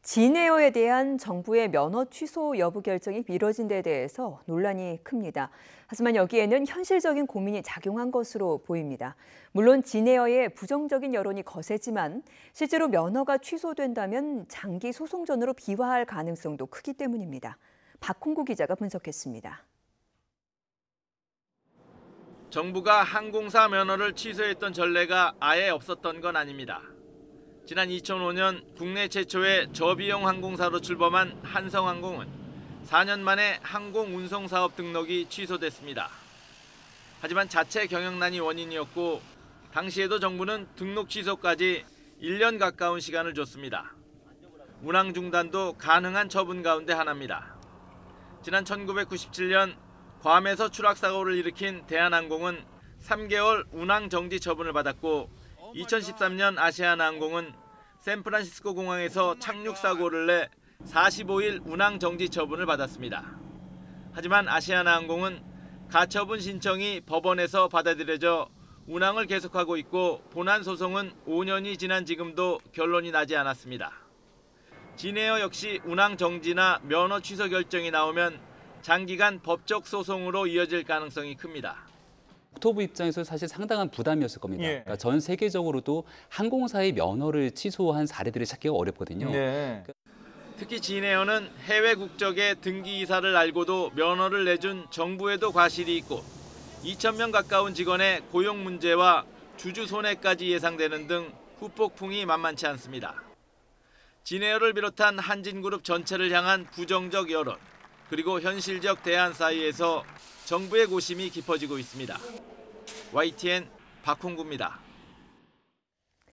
진에어에 대한 정부의 면허 취소 여부 결정이 미뤄진 데 대해서 논란이 큽니다. 하지만 여기에는 현실적인 고민이 작용한 것으로 보입니다. 물론 진에어의 부정적인 여론이 거세지만 실제로 면허가 취소된다면 장기 소송전으로 비화할 가능성도 크기 때문입니다. 박홍구 기자가 분석했습니다. 정부가 항공사 면허를 취소했던 전례가 아예 없었던 건 아닙니다. 지난 2005년 국내 최초의 저비용 항공사로 출범한 한성항공은 4년 만에 항공운송사업 등록이 취소됐습니다. 하지만 자체 경영난이 원인이었고 당시에도 정부는 등록 취소까지 1년 가까운 시간을 줬습니다. 운항 중단도 가능한 처분 가운데 하나입니다. 지난 1997년 괌에서 추락사고를 일으킨 대한항공은 3개월 운항 정지 처분을 받았고 2013년 아시아나항공은 샌프란시스코 공항에서 착륙 사고를 내 45일 운항 정지 처분을 받았습니다. 하지만 아시아나항공은 가처분 신청이 법원에서 받아들여져 운항을 계속하고 있고 본안 소송은 5년이 지난 지금도 결론이 나지 않았습니다. 진에어 역시 운항 정지나 면허 취소 결정이 나오면 장기간 법적 소송으로 이어질 가능성이 큽니다. 국토부 입장에서 사실 상당한 부담이었을 겁니다. 예. 그러니까 전 세계적으로도 항공사의 면허를 취소한 사례들을 찾기가 어렵거든요. 네. 특히 진에어는 해외 국적의 등기 이사를 알고도 면허를 내준 정부에도 과실이 있고 2,000명 가까운 직원의 고용 문제와 주주 손해까지 예상되는 등 후폭풍이 만만치 않습니다. 진에어를 비롯한 한진그룹 전체를 향한 부정적 여론, 그리고 현실적 대안 사이에서 정부의 고심이 깊어지고 있습니다. YTN 박홍구입니다.